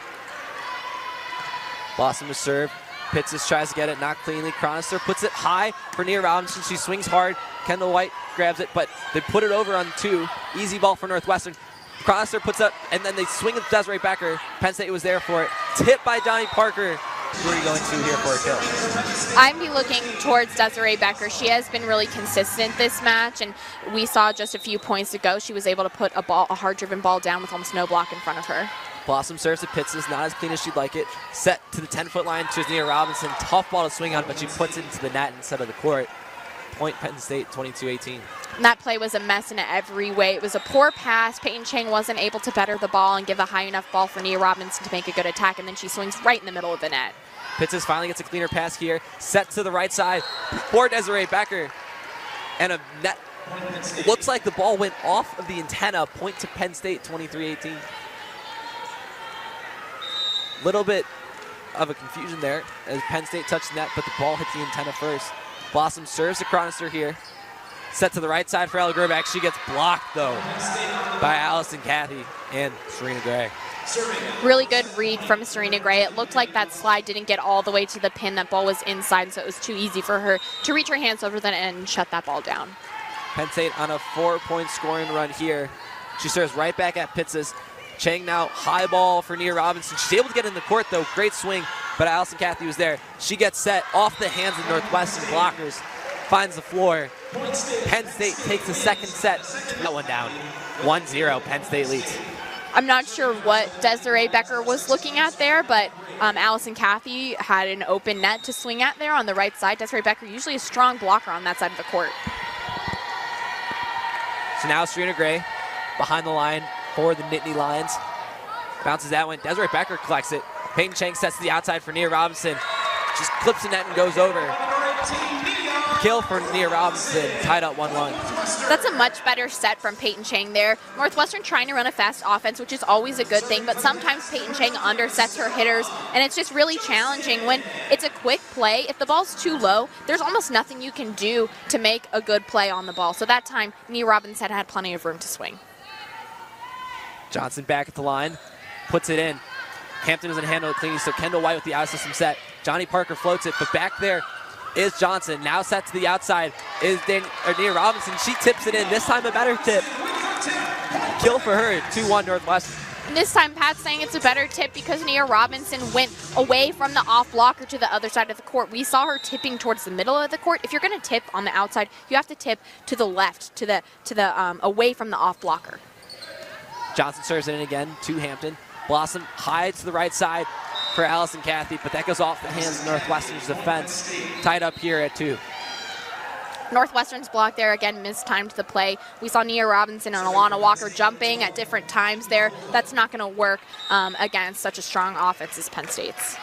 Blossom to serve. Pitzes tries to get it, not cleanly. Chronister puts it high for Nia Robinson. She swings hard. Kendall White grabs it, but they put it over on 2. Easy ball for Northwestern. Chronister puts up, and then they swing it to Desiree Becker. Penn State was there for it. Tipped by Donnie Parker. Who are you going to here for a kill? I'd be looking towards Desiree Becker. She has been really consistent this match, and we saw just a few points ago she was able to put a hard-driven ball down with almost no block in front of her. Blossom serves to Pitzes, not as clean as she'd like it. Set to the 10-foot line to Nia Robinson. Tough ball to swing on, but she puts it into the net instead of the court. Point Penn State, 22-18. And that play was a mess in every way. It was a poor pass. Peyton Chang wasn't able to better the ball and give a high enough ball for Nia Robinson to make a good attack, and then she swings right in the middle of the net. Pitzes finally gets a cleaner pass here. Set to the right side for Desiree Becker. And a net. Looks like the ball went off of the antenna. Point to Penn State, 23-18. Little bit of a confusion there as Penn State touched the net, but the ball hit the antenna first. Blossom serves to Chronister here. Set to the right side for Ella Gerback. She gets blocked, though, by Allison Cathy and Serena Gray. Really good read from Serena Gray. It looked like that slide didn't get all the way to the pin. That ball was inside, so it was too easy for her to reach her hands over the net and shut that ball down. Penn State on a 4-point scoring run here. She serves right back at Pitzes. Chang now high ball for Nia Robinson. She's able to get in the court, though. Great swing. but Allison Cathy was there. She gets set off the hands of Northwestern blockers, finds the floor. Penn State takes the second set. That one down. 1-0, Penn State leads. I'm not sure what Desiree Becker was looking at there, but Allison Cathy had an open net to swing at there on the right side. Desiree Becker, usually a strong blocker on that side of the court. So now Serena Gray behind the line for the Nittany Lions. Bounces that one. Desiree Becker collects it. Peyton Chang sets to the outside for Nia Robinson. Just clips the net and goes over. Kill for Nia Robinson, tied up 1-1. That's a much better set from Peyton Chang there. Northwestern trying to run a fast offense, which is always a good thing, but sometimes Peyton Chang undersets her hitters, and it's just really challenging when it's a quick play. If the ball's too low, there's almost nothing you can do to make a good play on the ball. So that time, Nia Robinson had plenty of room to swing. Johnson back at the line, puts it in. Hampton doesn't handle it cleanly, so Kendall White with the out-of-system set. Johnny Parker floats it, but back there is Johnson. Now set to the outside is Nia Robinson. She tips it in. This time a better tip. Kill for her, 2-1 Northwestern. And this time Pat's saying it's a better tip because Nia Robinson went away from the off blocker to the other side of the court. We saw her tipping towards the middle of the court. If you're going to tip on the outside, you have to tip to the left, to the away from the off blocker. Johnson serves it in again to Hampton. Blossom high to the right side for Allison Cathy, but that goes off the hands of Northwestern's defense. Tied up here at 2. Northwestern's block there, again, mistimed the play. We saw Nia Robinson and Alana Walker jumping at different times there. That's not going to work against such a strong offense as Penn State's.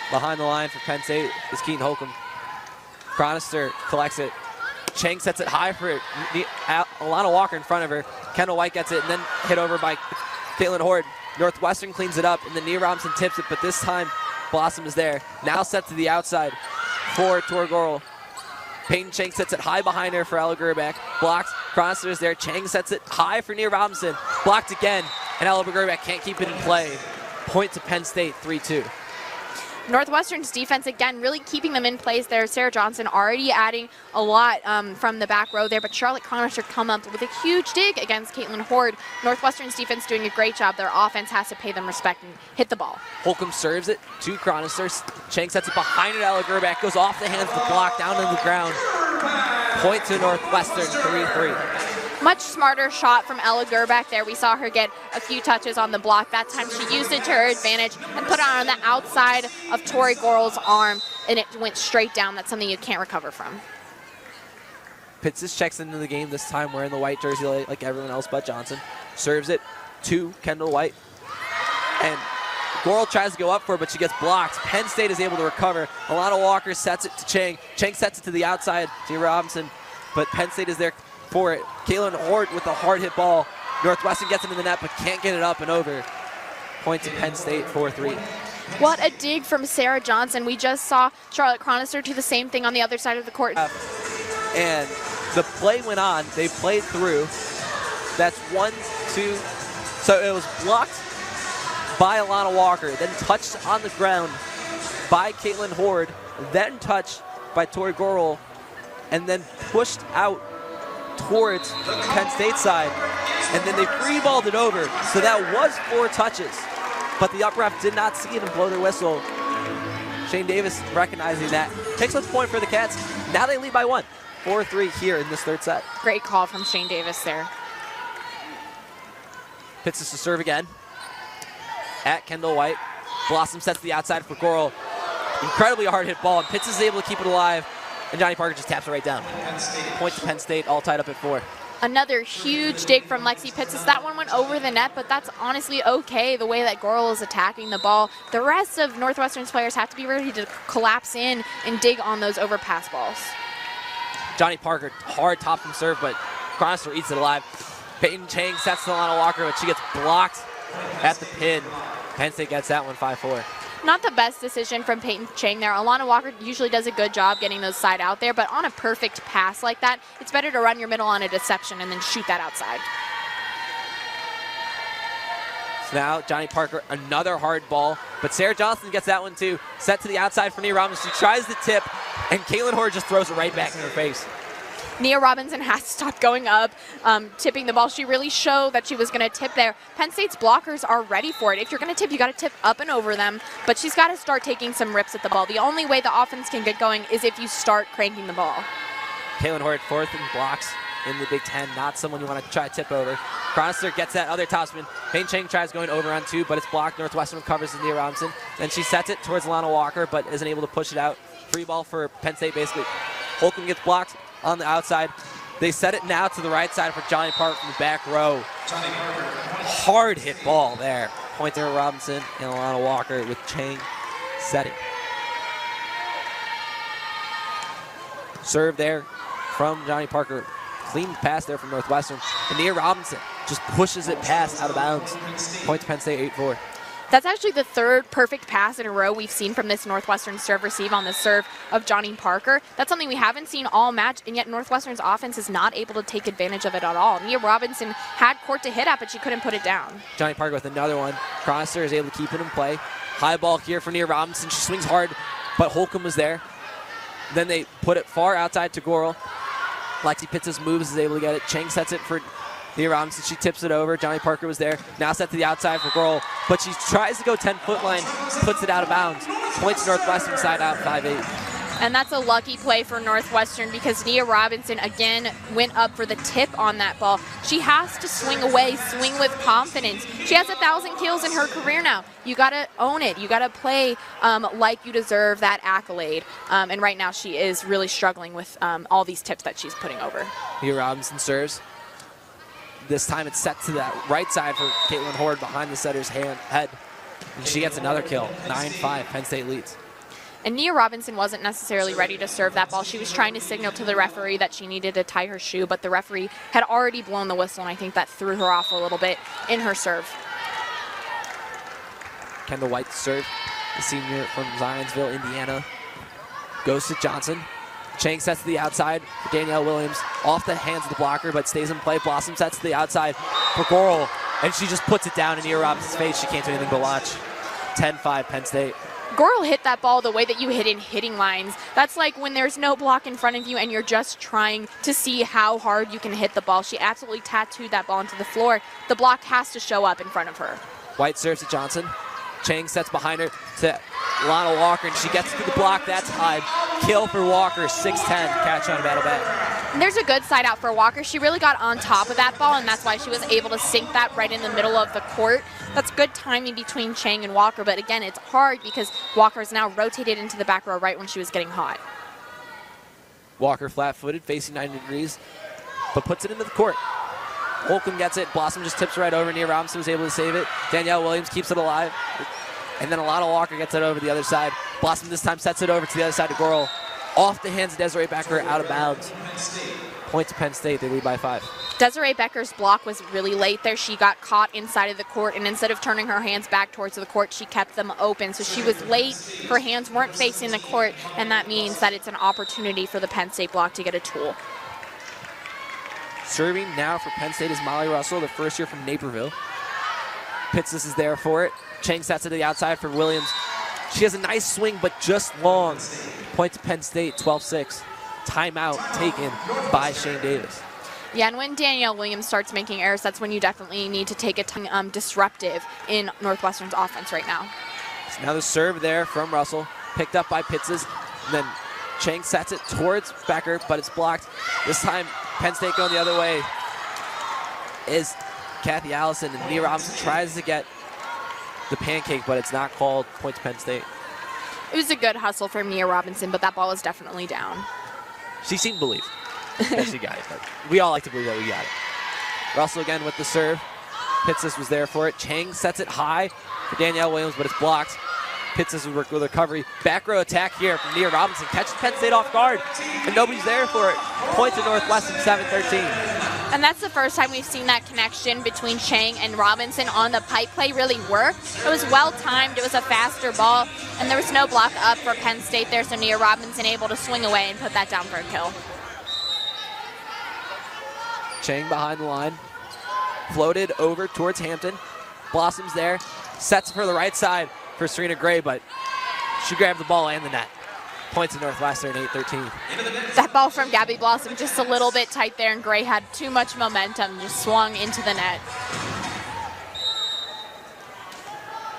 Behind the line for Penn State is Keaton Holcomb. Chronister collects it. Chang sets it high for Alana Walker in front of her. Kendall White gets it and then hit over by Caitlin Horde. Northwestern cleans it up and then Nia Robinson tips it, but this time Blossom is there. Now set to the outside for Tori Gorel. Peyton Chang sets it high behind her for Ella Gerback. Blocks. Chronister is there. Chang sets it high for Nia Robinson. Blocked again, and Ella Gerback can't keep it in play. Point to Penn State, 3-2. Northwestern's defense, again, really keeping them in place there. Sarah Johnson already adding a lot from the back row there, but Charlotte Chronister come up with a huge dig against Caitlin Horde. Northwestern's defense doing a great job. Their offense has to pay them respect and hit the ball. Holcomb serves it to Chronister. Chang sets it behind it. Ella Gerback goes off the hands of the block down to the ground. Point to Northwestern, 3-3. Much smarter shot from Ella Gerback there. We saw her get a few touches on the block. That time she used it to her advantage and put it on the outside of Tori Gorel's arm, and it went straight down. That's something you can't recover from. Pitts checks into the game this time wearing the white jersey like everyone else but Johnson. Serves it to Kendall White. And Gorel tries to go up for it, but she gets blocked. Penn State is able to recover. Alana Walker sets it to Chang. Chang sets it to the outside to Robinson, but Penn State is there for it. Caitlin Horde with a hard hit ball. Northwestern gets it in the net, but can't get it up and over. Point to Penn State, 4-3. What a dig from Sarah Johnson. We just saw Charlotte Chronister do the same thing on the other side of the court. And the play went on. They played through. That's 1-2. So it was blocked by Alana Walker, then touched on the ground by Caitlin Horde, then touched by Tori Gorel, and then pushed out towards Penn State side, and then they free-balled it over. So that was 4 touches, but the up ref did not see it and blow their whistle. Shane Davis recognizing that. Takes up the point for the Cats. Now they lead by 1. 4-3 here in this third set. Great call from Shane Davis there. Pitts to serve again at Kendall White. Blossom sets the outside for Gorel. Incredibly hard hit ball, and Pitts is able to keep it alive. And Johnny Parker just taps it right down. Point to Penn State, all tied up at 4. Another huge dig from Lexi Pitts. That one went over the net, but that's honestly okay the way that Gorel is attacking the ball. The rest of Northwestern's players have to be ready to collapse in and dig on those overpass balls. Johnny Parker, hard top from serve, but Chronister eats it alive. Peyton Chang sets to Alana Walker, but she gets blocked at the pin. Penn State gets that one 5-4. Not the best decision from Peyton Chang there. Alana Walker usually does a good job getting those side out there, but on a perfect pass like that, it's better to run your middle on a deception and then shoot that outside. So now Johnny Parker, another hard ball, but Sarah Johnson gets that one too. Set to the outside for Nia Robinson. She tries to tip, and Caitlin Horde just throws it right back in her face. Nia Robinson has to stop going up, tipping the ball. She really showed that she was going to tip there. Penn State's blockers are ready for it. If you're going to tip, you got to tip up and over them, but she's got to start taking some rips at the ball. The only way the offense can get going is if you start cranking the ball. Caitlin Hort, 4th in blocks in the Big Ten, not someone you want to try to tip over. Chronister gets that other topspin. Payne Chang tries going over on 2, but it's blocked. Northwestern recovers as Nia Robinson. Then she sets it towards Lana Walker, but isn't able to push it out. Free ball for Penn State, basically. Holcomb gets blocked on the outside. They set it now to the right side for Johnny Park from the back row. Hard hit ball there. Point to Robinson and Lana Walker with Chang setting. Serve there from Johnny Parker. Clean pass there from Northwestern. And Nia Robinson just pushes it past out of bounds. Point to Penn State, 8-4. That's actually the 3rd perfect pass in a row we've seen from this Northwestern serve receive on the serve of Johnny Parker. That's something we haven't seen all match, and yet Northwestern's offense is not able to take advantage of it at all. Nia Robinson had court to hit at, but she couldn't put it down. Johnny Parker with another one. Chronister is able to keep it in play. High ball here for Nia Robinson. She swings hard, but Holcomb was there. Then they put it far outside to Goral. Lexi Pitts' moves, is able to get it. Chang sets it for Nia Robinson. She tips it over. Johnny Parker was there. Now set to the outside for Goral, but she tries to go 10-foot line, puts it out of bounds. Points Northwestern side out, 5-8. And that's a lucky play for Northwestern because Nia Robinson again went up for the tip on that ball. She has to swing away, swing with confidence. She has 1,000 kills in her career now. You got to own it. You got to play like you deserve that accolade. And right now she is really struggling with all these tips that she's putting over. Nia Robinson serves. This time it's set to that right side for Caitlin Hord behind the setter's head. And she gets another kill. 9-5, Penn State leads. And Nia Robinson wasn't necessarily ready to serve that ball. She was trying to signal to the referee that she needed to tie her shoe, but the referee had already blown the whistle, and I think that threw her off a little bit in her serve. Kendall White serve, the senior from Zionsville, Indiana, goes to Johnson. Chang sets to the outside for Danielle Williams. Off the hands of the blocker, but stays in play. Blossom sets to the outside for Goral, and she just puts it down in Nia Robinson's face. She can't do anything but watch. 10-5, Penn State. Goral hit that ball the way that you hit in hitting lines. That's like when there's no block in front of you and you're just trying to see how hard you can hit the ball. She absolutely tattooed that ball into the floor. The block has to show up in front of her. White serves to Johnson. Chang sets behind her to Lana Walker, and she gets to the block. That's high. Kill for Walker, 6-10, catch on battle back. And there's a good side out for Walker. She really got on top of that ball, and that's why she was able to sink that right in the middle of the court. That's good timing between Chang and Walker, but again, it's hard because Walker is now rotated into the back row right when she was getting hot. Walker flat-footed, facing 90 degrees, but puts it into the court. Holcomb gets it. Blossom just tips right over. Nia Robinson was able to save it. Danielle Williams keeps it alive. And then Alana Walker gets it over the other side. Blossom this time sets it over to the other side to Goral. Off the hands of Desiree Becker, out of bounds. Point to Penn State. They lead by 5. Desiree Becker's block was really late there. She got caught inside of the court, and instead of turning her hands back towards the court, she kept them open. So she was late. Her hands weren't facing the court, and that means that it's an opportunity for the Penn State block to get a tool. Serving now for Penn State is Molly Russell, the first year from Naperville. Pitts is there for it. Chang sets it to the outside for Williams. She has a nice swing, but just long. Point to Penn State, 12-6. Timeout taken by Shane Davis. Yeah, and when Danielle Williams starts making errors, that's when you definitely need to take it disruptive in Northwestern's offense right now. So now the serve there from Russell, picked up by Pitts. Then Chang sets it towards Becker, but it's blocked. This time, Penn State going the other way is Kathy Allison, and Nia Robinson tries to get the pancake, but it's not called. Point to Penn State. It was a good hustle from Nia Robinson, but that ball was definitely down. She seemed to believe that she got it, but we all like to believe that we got it. Russell again with the serve. Pitts was there for it. Chang sets it high for Danielle Williams, but it's blocked. Pitts will work with recovery. Back row attack here from Nia Robinson. Catches Penn State off guard, and nobody's there for it. Point to Northwestern, 7-13. And that's the first time we've seen that connection between Chang and Robinson on the pipe play really work. It was well timed. It was a faster ball, and there was no block up for Penn State there, so Nia Robinson able to swing away and put that down for a kill. Chang behind the line. Floated over towards Hampton. Blossom's there. Sets for the right side for Serena Gray, but she grabbed the ball and the net. Points to Northwestern, 8-13. That ball from Gabby Blossom just a little bit tight there, and Gray had too much momentum, just swung into the net.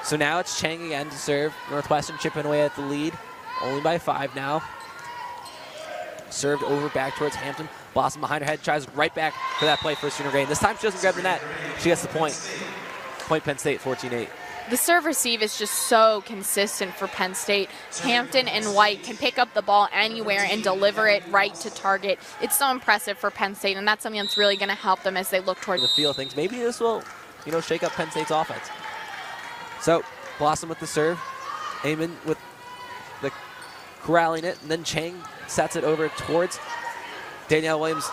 So now it's Chang again to serve. Northwestern chipping away at the lead, only by 5 now. Served over back towards Hampton. Blossom behind her head, tries right back for that play for Serena Gray. This time she doesn't grab the net. She gets the point. Point Penn State, 14-8. The serve receive is just so consistent for Penn State. Hampton and White can pick up the ball anywhere and deliver it right to target. It's so impressive for Penn State, and that's something that's really going to help them as they look toward the feel of things. Maybe this will, shake up Penn State's offense. So Blossom with the serve, Amon with the corralling it, and then Chang sets it over towards Danielle Williams.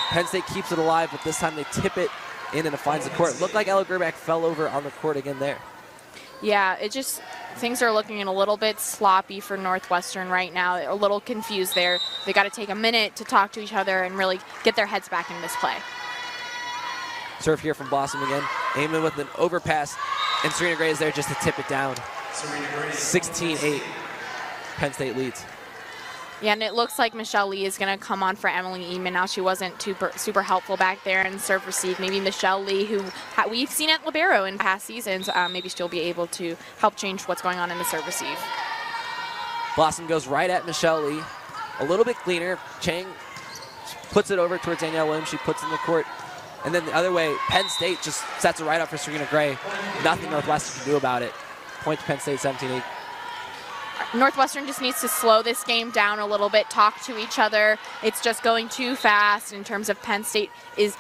Penn State keeps it alive, but this time they tip it in and it finds the court. Looked like Ella Gerback fell over on the court again there. Yeah, things are looking a little bit sloppy for Northwestern right now. A little confused there. They got to take a minute to talk to each other and really get their heads back in this play. Serve here from Blossom again. Amon with an overpass, and Serena Gray is there just to tip it down. 16-8, Penn State leads. Yeah, and it looks like Michelle Lee is going to come on for Emily Eamon. Now she wasn't super helpful back there in serve receive. Maybe Michelle Lee, who we've seen at libero in past seasons, maybe she'll be able to help change what's going on in the serve receive. Blossom goes right at Michelle Lee. A little bit cleaner. Chang puts it over towards Danielle Williams. She puts it in the court. And then the other way, Penn State just sets it right up for Serena Gray. Nothing Northwestern can do about it. Point to Penn State, 17-8. Northwestern just needs to slow this game down a little bit, talk to each other. It's just going too fast in terms of Penn State is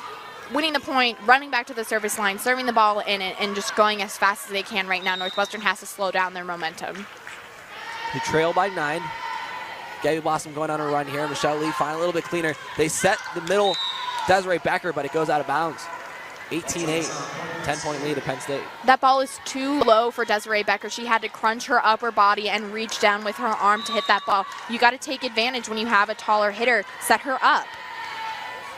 winning the point, running back to the service line, serving the ball in it, and just going as fast as they can right now. Northwestern has to slow down their momentum. They trail by 9. Gabby Blossom going on a run here. Michelle Lee finally a little bit cleaner. They set the middle Desiree Becker, but it goes out of bounds. 18-8, 10-point lead to Penn State. That ball is too low for Desiree Becker. She had to crunch her upper body and reach down with her arm to hit that ball. You got to take advantage when you have a taller hitter. Set her up.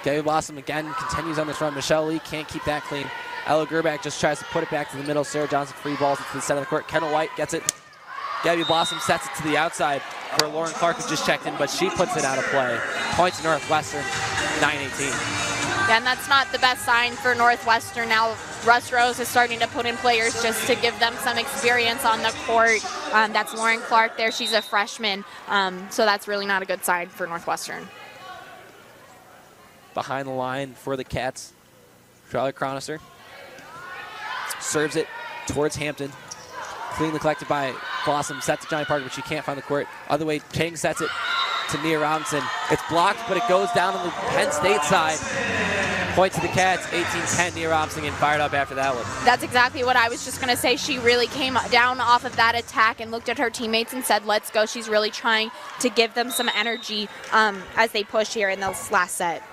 Gabby Blossom again continues on this run. Michelle Lee can't keep that clean. Ella Gerback just tries to put it back to the middle. Sarah Johnson free balls it to the center of the court. Kendall White gets it. Gabby Blossom sets it to the outside for Lauren Clark, who just checked in, but she puts it out of play. Points to Northwestern, 9-18. Yeah, and that's not the best sign for Northwestern. Now Russ Rose is starting to put in players just to give them some experience on the court. That's Lauren Clark there. She's a freshman, so that's really not a good sign for Northwestern. Behind the line for the Cats, Charlotte Cronister serves it towards Hampton. Cleanly collected by Blossom, set to Johnny Parker, but she can't find the court. Other way, Chang sets it to Nia Robinson. It's blocked, but it goes down on the Penn State side. Point to the Cats, 18-10. Nia Robinson getting fired up after that one. That's exactly what I was just going to say. She really came down off of that attack and looked at her teammates and said, let's go. She's really trying to give them some energy as they push here in this last set.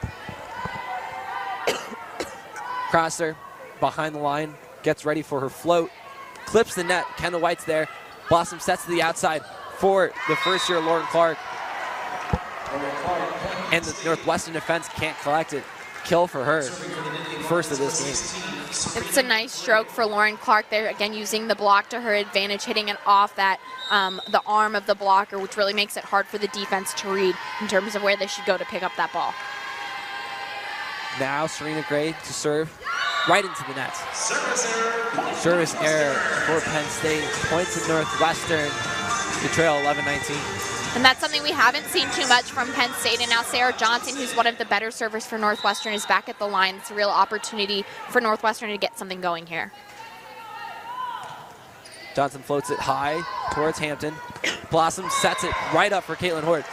Cronister behind the line, gets ready for her float. Clips the net. Kendall White's there. Blossom sets to the outside for the first-year Lauren Clark. And the Northwestern defense can't collect it. Kill for her. First of this game. It's a nice stroke for Lauren Clark there. Again, using the block to her advantage, hitting it off that the arm of the blocker, which really makes it hard for the defense to read in terms of where they should go to pick up that ball. Now Serena Gray to serve right into the net. Service error for Penn State. Points to Northwestern. The trail 11-19. And that's something we haven't seen too much from Penn State. And now Sarah Johnson, who's one of the better servers for Northwestern, is back at the line. It's a real opportunity for Northwestern to get something going here. Johnson floats it high towards Hampton. Blossom sets it right up for Caitlin Hort.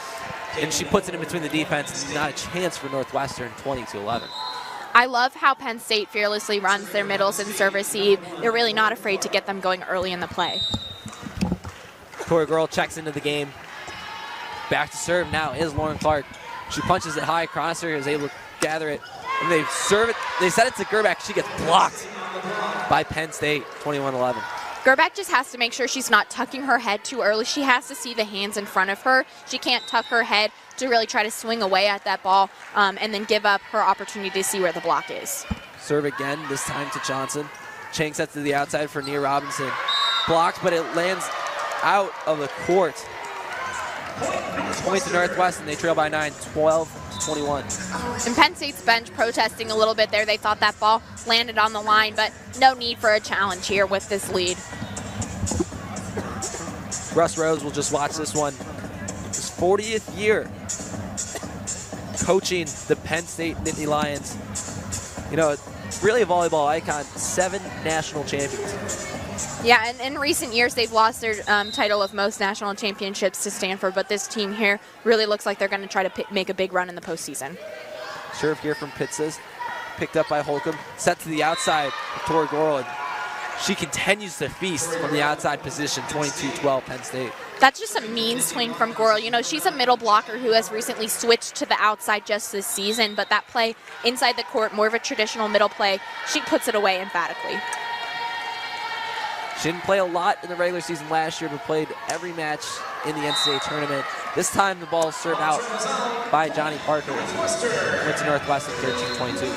And she puts it in between the defense. Not a chance for Northwestern, 20-11. I love how Penn State fearlessly runs their middles and serve receive. They're really not afraid to get them going early in the play. Tori Girl checks into the game. Back to serve now is Lauren Clark. She punches it high. Cronister is able to gather it. And they serve it. They set it to Gerback. She gets blocked by Penn State, 21-11. Gerback just has to make sure she's not tucking her head too early. She has to see the hands in front of her. She can't tuck her head to really try to swing away at that ball and then give up her opportunity to see where the block is. Serve again, this time to Johnson. Chang sets to the outside for Nia Robinson. Blocked, but it lands out of the court. Point to Northwestern. They trail by 9, 12-21. And Penn State's bench protesting a little bit there. They thought that ball landed on the line, but no need for a challenge here with this lead. Russ Rose will just watch this one. His 40th year coaching the Penn State Nittany Lions. You know, really a volleyball icon, 7 national champions. Yeah, and in recent years, they've lost their title of most national championships to Stanford, but this team here really looks like they're going to try to make a big run in the postseason. Serve here from Pitzes, picked up by Holcomb, set to the outside of Tori Gorland. She continues to feast from the outside position, 22-12 Penn State. That's just a mean swing from Goral. You know, she's a middle blocker who has recently switched to the outside just this season, but that play inside the court, more of a traditional middle play, she puts it away emphatically. She didn't play a lot in the regular season last year, but played every match in the NCAA tournament. This time the ball is served out by Johnny Parker. Went to Northwestern, 13-22.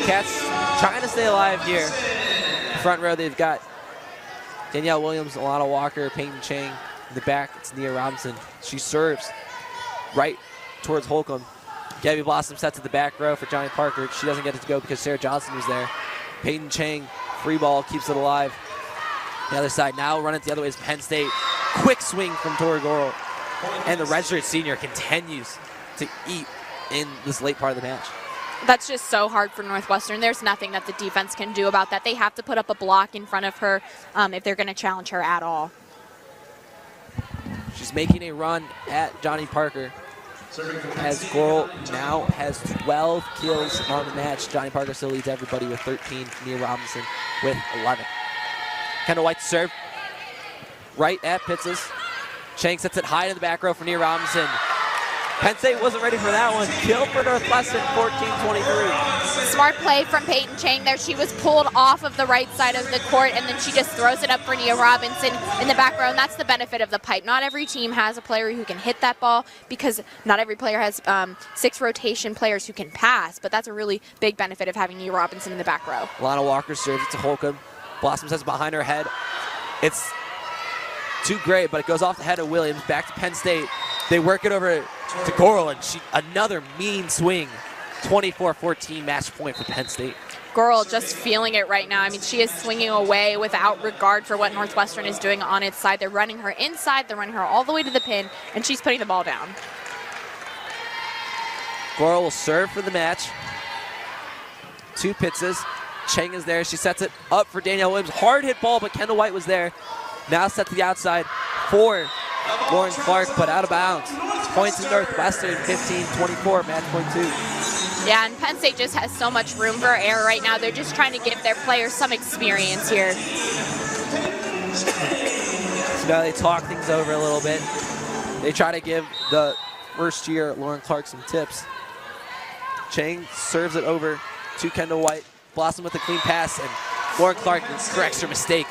Cats trying to stay alive here. Front row, they've got Danielle Williams, Alana Walker, Peyton Chang. In the back, it's Nia Robinson. She serves right towards Holcomb. Gabby Blossom set to the back row for Johnny Parker. She doesn't get it to go because Sarah Johnson was there. Peyton Chang, free ball, keeps it alive. The other side now running the other way is Penn State. Quick swing from Tori Goral. And the redshirt senior continues to eat in this late part of the match. That's just so hard for Northwestern. There's nothing that the defense can do about that. They have to put up a block in front of her if they're going to challenge her at all. She's making a run at Johnny Parker. As Goral now has 12 kills on the match. Johnny Parker still leads everybody with 13. Nia Robinson with 11. Kendall White serve right at Pitzes. Chang sets it high in the back row for Nia Robinson. Penn State wasn't ready for that one. Kill for Northwestern, 14-23. Smart play from Peyton Chang there. She was pulled off of the right side of the court, and then she just throws it up for Nia Robinson in the back row, and that's the benefit of the pipe. Not every team has a player who can hit that ball because not every player has 6 rotation players who can pass, but that's a really big benefit of having Nia Robinson in the back row. Alana Walker serves it to Holcomb. Blossom says behind her head. It's too great, but it goes off the head of Williams. Back to Penn State. They work it over to Goral, and another mean swing. 24-14 match point for Penn State. Goral just feeling it right now. I mean, she is swinging away without regard for what Northwestern is doing on its side. They're running her inside. They're running her all the way to the pin, and she's putting the ball down. Goral will serve for the match. 2 Pitzes. Chang is there. She sets it up for Danielle Williams. Hard hit ball, but Kendall White was there. Now set to the outside for Lauren Clark, but out of bounds. Points to Northwestern, 15-24, match point 2. Yeah, and Penn State just has so much room for error right now. They're just trying to give their players some experience here. So now they talk things over a little bit. They try to give the first year Lauren Clark some tips. Chang serves it over to Kendall White. Blossom with a clean pass, and Lauren Clark corrects her mistake.